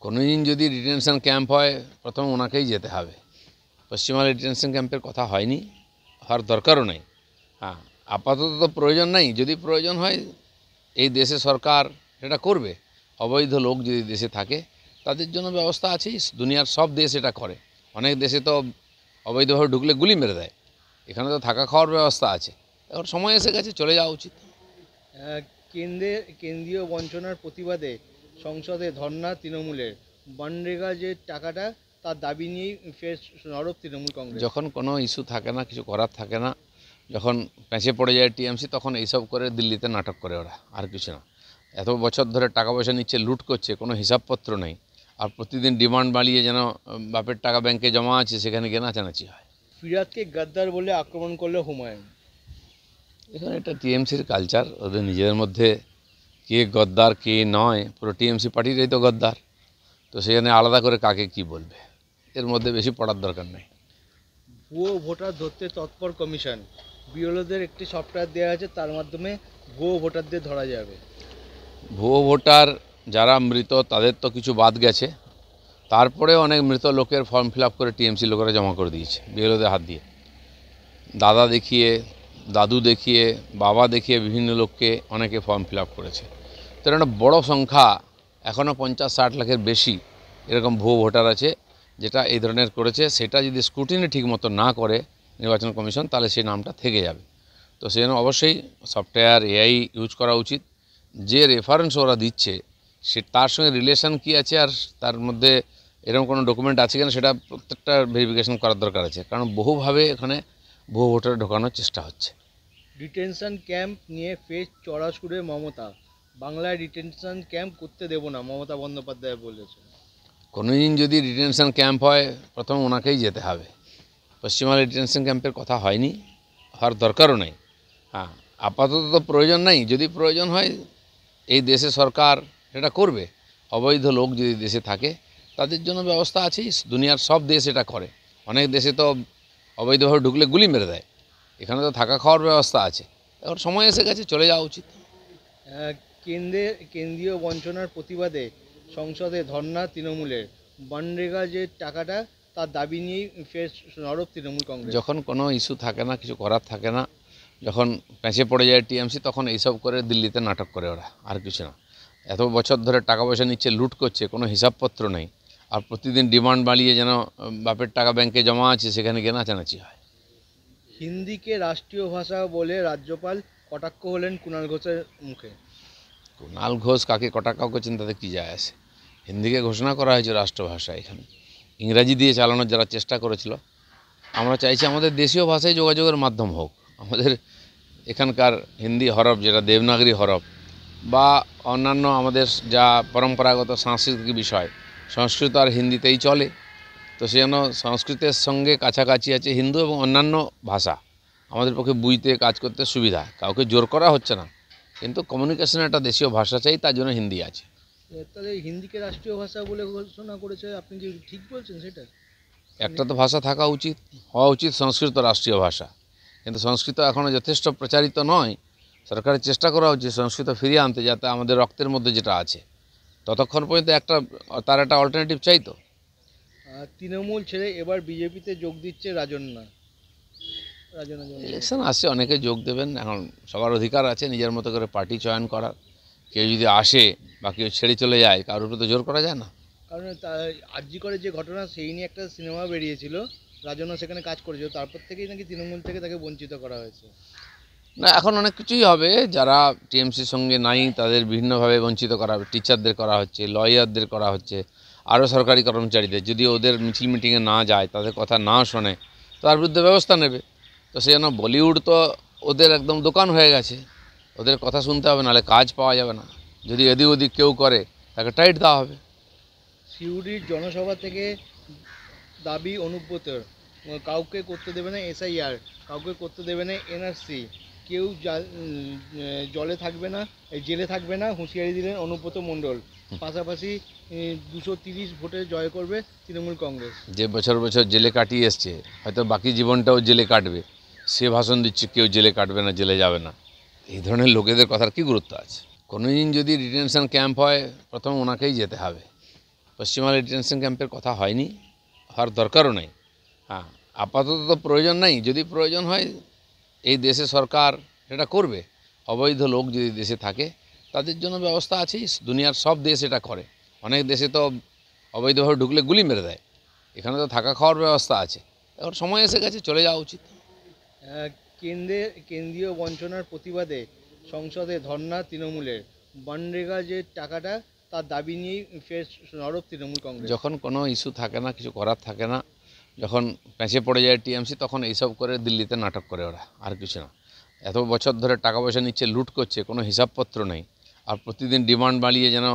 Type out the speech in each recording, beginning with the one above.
কোনোদিন যদি detention camp হয় প্রথমে ওনাকেই যেতে হবে। পশ্চিমবঙ্গে ডিটেনশন ক্যাম্পের কথা হয়নি, হওয়ার দরকারও নেই। হ্যাঁ, আপাতত তো প্রয়োজন নেই। যদি প্রয়োজন হয় এই দেশে সরকার এটা করবে। অবৈধ লোক যদি দেশে থাকে তাদের জন্য ব্যবস্থা আছেই। দুনিয়ার সব দেশ এটা করে। অনেক দেশে তো অবৈধভাবে ঢুকলে গুলি মেরে দেয়। এখানে তো থাকা খাওয়ার ব্যবস্থা আছে। এখন সময় এসে গেছে, চলে যাওয়া উচিত। কেন্দ্রীয় বঞ্চনার প্রতিবাদে সংসদে ধর্ণা তৃণমূলের। মনরেগা যে টাকাটা তার দাবি নিয়েই ফের সরব তৃণমূল কংগ্রেস। যখন কোনো ইস্যু থাকে না, কিছু করার থাকে না, যখন প্যাঁচে পড়ে যায় টিএমসি, তখন এইসব করে দিল্লিতে নাটক করে ওরা, আর কিছু না। এত বছর ধরে টাকা পয়সা নিচ্ছে, লুট করছে, কোনো হিসাবপত্র নেই। আর প্রতিদিন ডিমান্ড বাড়িয়ে যেন বাপের টাকা ব্যাংকে জমা আছে সেখানে গিয়ে নাচানাচি হয়। ফিরাদকে গাদ্দার বলে আক্রমণ করলো হুমায়ুন। এখানে এটা টিএমসির কালচার, ওদের নিজেদের মধ্যে কে গদ্দার কে নয়, পুরো টিএমসি পার্টিটাই তো গদ্দার। তো সেখানে আলাদা করে কাকে কি বলবে, এর মধ্যে বেশি পড়ার দরকার নেই। ভুয়ো ভোটার ধরতে তৎপর কমিশন। বিএলওদের একটি সফটওয়্যার দেওয়া আছে, তার মাধ্যমে ভুয়ো ভোটারদের ধরা যাবে। ভুয়ো ভোটার যারা মৃত তাদের তো কিছু বাদ গেছে, তারপরে অনেক মৃত লোকের ফর্ম ফিল আপ করে টিএমসি লোকেরা জমা করে দিয়েছে বিএলওদের হাত দিয়ে। দাদা দেখিয়ে, দাদু দেখিয়ে, বাবা দেখিয়ে বিভিন্ন লোককে অনেকে ফর্ম ফিল আপ করেছে। তো একটা বড়ো সংখ্যা, এখনও 50-60 লাখের বেশি এরকম ভুয়ো ভোটার আছে যেটা এই ধরনের করেছে। সেটা যদি স্ক্রুটিনি ঠিকমতো না করে নির্বাচন কমিশন, তাহলে সেই নামটা থেকে যাবে। তো সেজন্য অবশ্যই সফটওয়্যার এআই ইউজ করা উচিত। যে রেফারেন্স ওরা দিচ্ছে সে তার সঙ্গে রিলেশন কী আছে, আর তার মধ্যে এরকম কোনো ডকুমেন্ট আছে কিনা সেটা প্রত্যেকটা ভেরিফিকেশন করার দরকার আছে, কারণ বহুভাবে এখানে ভুয়ো ভোটার ঢোকানোর চেষ্টা হচ্ছে। ডিটেনশন ক্যাম্প নিয়ে ফের চড়া সুরে মমতা। বাংলায় ডিটেনশন ক্যাম্প করতে দেব না, মমতা বন্দ্যোপাধ্যায় বলেছে। কোনোদিন যদি ডিটেনশন ক্যাম্প হয় প্রথমে ওনাকেই যেতে হবে। পশ্চিমবঙ্গে ডিটেনশন ক্যাম্পের কথা হয়নি, হওয়ার দরকারও নেই। হ্যাঁ, আপাতত তো প্রয়োজন নেই। যদি প্রয়োজন হয় এই দেশে সরকার এটা করবে। অবৈধ লোক যদি দেশে থাকে তাদের জন্য ব্যবস্থা আছেই। দুনিয়ার সব দেশ এটা করে। অনেক দেশে তো অবৈধভাবে ঢুকলে গুলি মেরে দেয়। এখানে তো থাকা খাওয়ার ব্যবস্থা আছে। এখন সময় এসে গেছে, চলে যাওয়া উচিত। কেন্দ্রীয় বঞ্চনার প্রতিবাদে সংসদে ধর্ণা তৃণমূলের। মনরেগা যে টাকাটা তার দাবি নিয়েই ফের সরব তৃণমূল কংগ্রেস। যখন কোনো ইস্যু থাকে না, কিছু করার থাকে না, যখন প্যাঁচে পড়ে যায় টিএমসি, তখন এইসব করে দিল্লিতে নাটক করে ওরা, আর কিছু না। এত বছর ধরে টাকা পয়সা নিচ্ছে, লুট করছে, কোনো হিসাবপত্র নেই। আর প্রতিদিন ডিমান্ড বাড়িয়ে যেন বাপের টাকা ব্যাংকে জমা আছে সেখানে গিয়ে নাচানাচি হয়। হিন্দিকে রাষ্ট্রীয় ভাষা বলে রাজ্যপাল কটাক্ষ হলেন কুণাল ঘোষের মুখে। কুণাল ঘোষ কাকে কটাক্ষ করছেন তাতে কী যায় আসে? হিন্দিকে ঘোষণা করা হয়েছে রাষ্ট্রভাষা। এখানে ইংরাজি দিয়ে চালানোর যারা চেষ্টা করেছিল, আমরা চাইছি আমাদের দেশীয় ভাষায় যোগাযোগের মাধ্যম হোক। আমাদের এখানকার হিন্দি হরফ, যেটা দেবনাগরী হরফ, বা অন্যান্য আমাদের যা পরম্পরাগত সাংস্কৃতিক বিষয়, সংস্কৃত আর হিন্দিতেই চলে। তো সেজন্য সংস্কৃতের সঙ্গে কাছাকাছি আছে হিন্দু এবং অন্যান্য ভাষা। আমাদের পক্ষে বুঝতে কাজ করতে সুবিধা, কাউকে জোর করা হচ্ছে না, কিন্তু কমিউনিকেশনে একটা দেশীয় ভাষা চাই, তার জন্য হিন্দি আছে। তাহলে হিন্দিকে রাষ্ট্রীয় ভাষা বলে ঘোষণা করেছে, আপনি কি ঠিক বলছেন সেটা? একটা তো ভাষা থাকা উচিত, হওয়া উচিত সংস্কৃত রাষ্ট্রীয় ভাষা। কিন্তু সংস্কৃত এখনও যথেষ্ট প্রচারিত নয়। সরকারের চেষ্টা করা উচিত সংস্কৃত ফিরিয়ে আনতে, যাতে আমাদের রক্তের মধ্যে যেটা আছে ততক্ষণ পর্যন্ত তার একটা অল্টারনেটিভ চাই। তো তৃণমূল ছেড়ে এবার বিজেপিতে যোগ দিচ্ছে রাজন্না। ইলেকশন আসছে, অনেকে যোগ দেবেন। এখন সবার অধিকার আছে নিজের মতো করে পার্টি চয়ন করার। কেউ যদি আসে বা কেউ ছেড়ে চলে যায়, কারোর উপরে তো জোর করা যায় না। কারণ আরজি করে যে ঘটনা, সেই নিয়ে একটা সিনেমা বেরিয়েছিল, রাজন্না সেখানে কাজ করেছিল, তারপর থেকেই নাকি তৃণমূল থেকে তাকে বঞ্চিত করা হয়েছে। না, এখন অনেক কিছুই হবে। যারা টিএমসির সঙ্গে নাই তাদের বিভিন্নভাবে বঞ্চিত করা হবে। টিচারদের করা হচ্ছে, লয়ারদের করা হচ্ছে, আরও সরকারি কর্মচারীদের। যদি ওদের মিছিল মিটিংয়ে না যায়, তাদের কথা না শোনে, তার বিরুদ্ধে ব্যবস্থা নেবে। তো সেই জন্য বলিউড তো ওদের একদম দোকান হয়ে গেছে। ওদের কথা শুনতে হবে, নাহলে কাজ পাওয়া যাবে না। যদি এদিক ওদিক কেউ করে তাকে টাইট দেওয়া হবে। সিউড়ির জনসভা থেকে দাবি অনুব্রতর, কাউকে করতে দেবে না এসআইআর, কাউকে করতে দেবে না এনআরসি, কেউ জলে থাকবে না, জেলে থাকবে না, হুঁশিয়ারি দিলেন অনুব্রত মণ্ডল। পাশাপাশি 230 ভোটে জয় করবে তৃণমূল কংগ্রেস। যে বছর বছর জেলে কাটিয়ে এসছে, হয়তো বাকি জীবনটাও জেলে কাটবে, সে ভাষণ দিচ্ছে কেউ জেলে কাটবে না, জেলে যাবে না। এই ধরনের লোকেদের কথার কী গুরুত্ব আছে? কোনোদিন যদি ডিটেনশন ক্যাম্প হয় প্রথমে ওনাকেই যেতে হবে। পশ্চিমবাংলা ডিটেনশন ক্যাম্পের কথা হয়নি, হওয়ার দরকারও নেই। হ্যাঁ, আপাতত তো প্রয়োজন নেই। যদি প্রয়োজন হয় এই দেশে সরকার এটা করবে। অবৈধ লোক যদি দেশে থাকে তাদের জন্য ব্যবস্থা আছেই। দুনিয়ার সব দেশ এটা করে। অনেক দেশে তো অবৈধভাবে ঢুকলে গুলি মেরে দেয়। এখানে তো থাকা খাওয়ার ব্যবস্থা আছে। এখন সময় এসে গেছে, চলে যাওয়া উচিত। কেন্দ্রীয় বঞ্চনার প্রতিবাদে সংসদে ধর্ণা তৃণমূলের। মনরেগা যে টাকাটা তার দাবি নিয়েই ফের সরব তৃণমূল কংগ্রেস। যখন কোনো ইস্যু থাকে না, কিছু করার থাকে না, যখন প্যাঁচে পড়ে যায় টিএমসি, তখন এইসব করে দিল্লিতে নাটক করে ওরা, আর কিছু না। এত বছর ধরে টাকা পয়সা নিচ্ছে, লুট করছে, কোনো হিসাবপত্র নেই। আর প্রতিদিন ডিমান্ড বাড়িয়ে যেন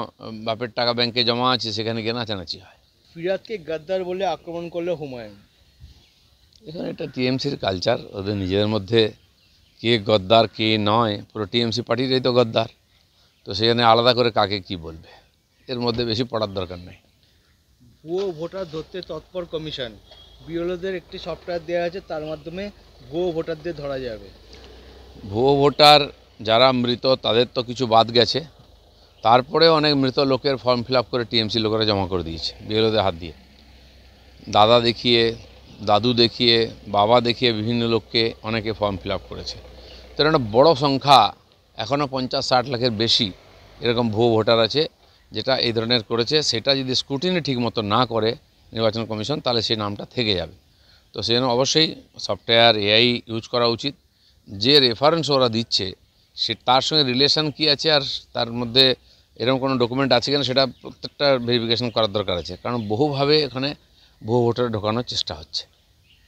বাপের টাকা ব্যাংকে জমা আছে সেখানে গিয়ে নাচানাচি হয়। ফিরাদকে গাদ্দার বলে আক্রমণ করলো হুমায়ুন। এখানে এটা টিএমসির কালচার, ওদের নিজেদের মধ্যে কে গদ্দার কে নয়, পুরো টিএমসি পার্টিটাই তো গদ্দার। তো সেখানে আলাদা করে কাকে কি বলবে, এর মধ্যে বেশি পড়ার দরকার নেই। ভুয়ো ভোটার ধরতে তৎপর কমিশন। বিএলওদের একটি সফটওয়্যার দেওয়া আছে, তার মাধ্যমে ভুয়ো ভোটারদের ধরা যাবে। ভুয়ো ভোটার যারা মৃত তাদের তো কিছু বাদ গেছে, তারপরে অনেক মৃত লোকের ফর্ম ফিল আপ করে টিএমসি লোকেরা জমা করে দিয়েছে বিএলওদের হাত দিয়ে। দাদা দেখিয়ে, দাদু দেখিয়ে, বাবা দেখিয়ে বিভিন্ন লোককে অনেকে ফর্ম ফিল আপ করেছে। তো একটা বড়ো সংখ্যা, এখনও 50-60 লাখের বেশি এরকম ভুয়ো ভোটার আছে যেটা এই ধরনের করেছে। সেটা যদি স্ক্রুটিনি ঠিক মতো না করে নির্বাচন কমিশন, তাহলে সেই নামটা থেকে যাবে। তো সেই জন্য অবশ্যই সফটওয়্যার এআই ইউজ করা উচিত। যে রেফারেন্স ওরা দিচ্ছে সে তার সঙ্গে রিলেশন কী আছে, আর তার মধ্যে এরকম কোনো ডকুমেন্ট আছে কিনা সেটা প্রত্যেকটা ভেরিফিকেশন করার দরকার আছে। কারণ বহুভাবে এখানে ভুয়ো ভোটার ঢোকানোর চেষ্টা হচ্ছে।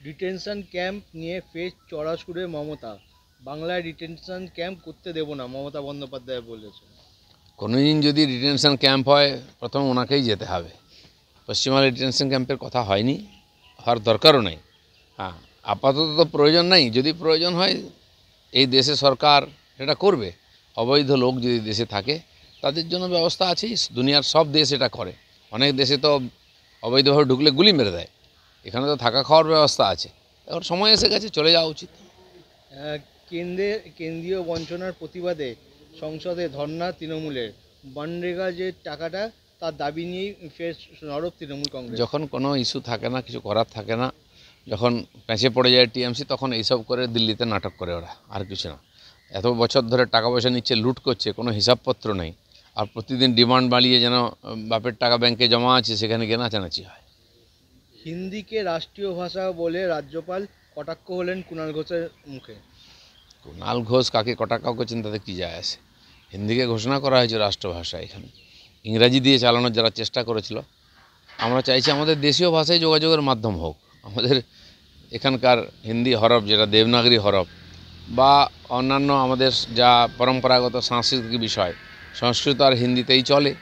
ডিটেনশন ক্যাম্প নিয়ে ফের চড়া সুরে মমতা। বাংলায় ডিটেনশন ক্যাম্প করতে দেব না, মমতা বন্দ্যোপাধ্যায় বলেছে। কোনো দিন যদি ডিটেনশন ক্যাম্প হয়, প্রথম ওনাকেই যেতে হবে। পশ্চিমবাংলা ডিটেনশন ক্যাম্পের কথা হয়নি, হওয়ার দরকারও নেই। হ্যাঁ, আপাতত তো প্রয়োজন নেই। যদি প্রয়োজন হয় এই দেশে সরকার এটা করবে। অবৈধ লোক যদি দেশে থাকে তাদের জন্য ব্যবস্থা আছেই। দুনিয়ার সব দেশ এটা করে। অনেক দেশে তো অবৈধভাবে ঢুকলে গুলি মেরে দেয়। এখানে তো থাকা খাওয়ার ব্যবস্থা আছে। এখন সময় এসে গেছে, চলে যাওয়া উচিত। কেন্দ্রীয় বঞ্চনার প্রতিবাদে সংসদে ধর্ণা তৃণমূলের। মনরেগা যে টাকাটা তার দাবি নিয়েই ফের সরব তৃণমূল কংগ্রেস। যখন কোনো ইস্যু থাকে না, কিছু করার থাকে না, যখন প্যাঁচে পড়ে যায় টিএমসি, তখন এইসব করে দিল্লিতে নাটক করে ওরা, আর কিছু না। এত বছর ধরে টাকা পয়সা নিচ্ছে, লুট করছে, কোনো হিসাবপত্র নেই। আর প্রতিদিন ডিমান্ড বাড়িয়ে যেন বাপের টাকা ব্যাংকে জমা আছে সেখানে গিয়ে নাচানাচি হয়। হিন্দিকে রাষ্ট্রীয় ভাষা বলে রাজ্যপাল কটাক্ষ হলেন কুণাল ঘোষের মুখে। কুণাল ঘোষ কাকে কটাক্ষ করছেন তাতে কী যায় আসে। হিন্দিকে ঘোষণা করা হয়েছে রাষ্ট্রভাষা। এখানে ইংরাজি দিয়ে চালানোর যারা চেষ্টা করেছিল, আমরা চাইছি আমাদের দেশীয় ভাষায় যোগাযোগের মাধ্যম হোক। আমাদের এখানকার হিন্দি হরফ, যেটা দেবনাগরী হরফ, বা অন্যান্য আমাদের যা পরম্পরাগত সাংস্কৃতিক বিষয়, সংস্কৃত আর হিন্দিতেই চলে।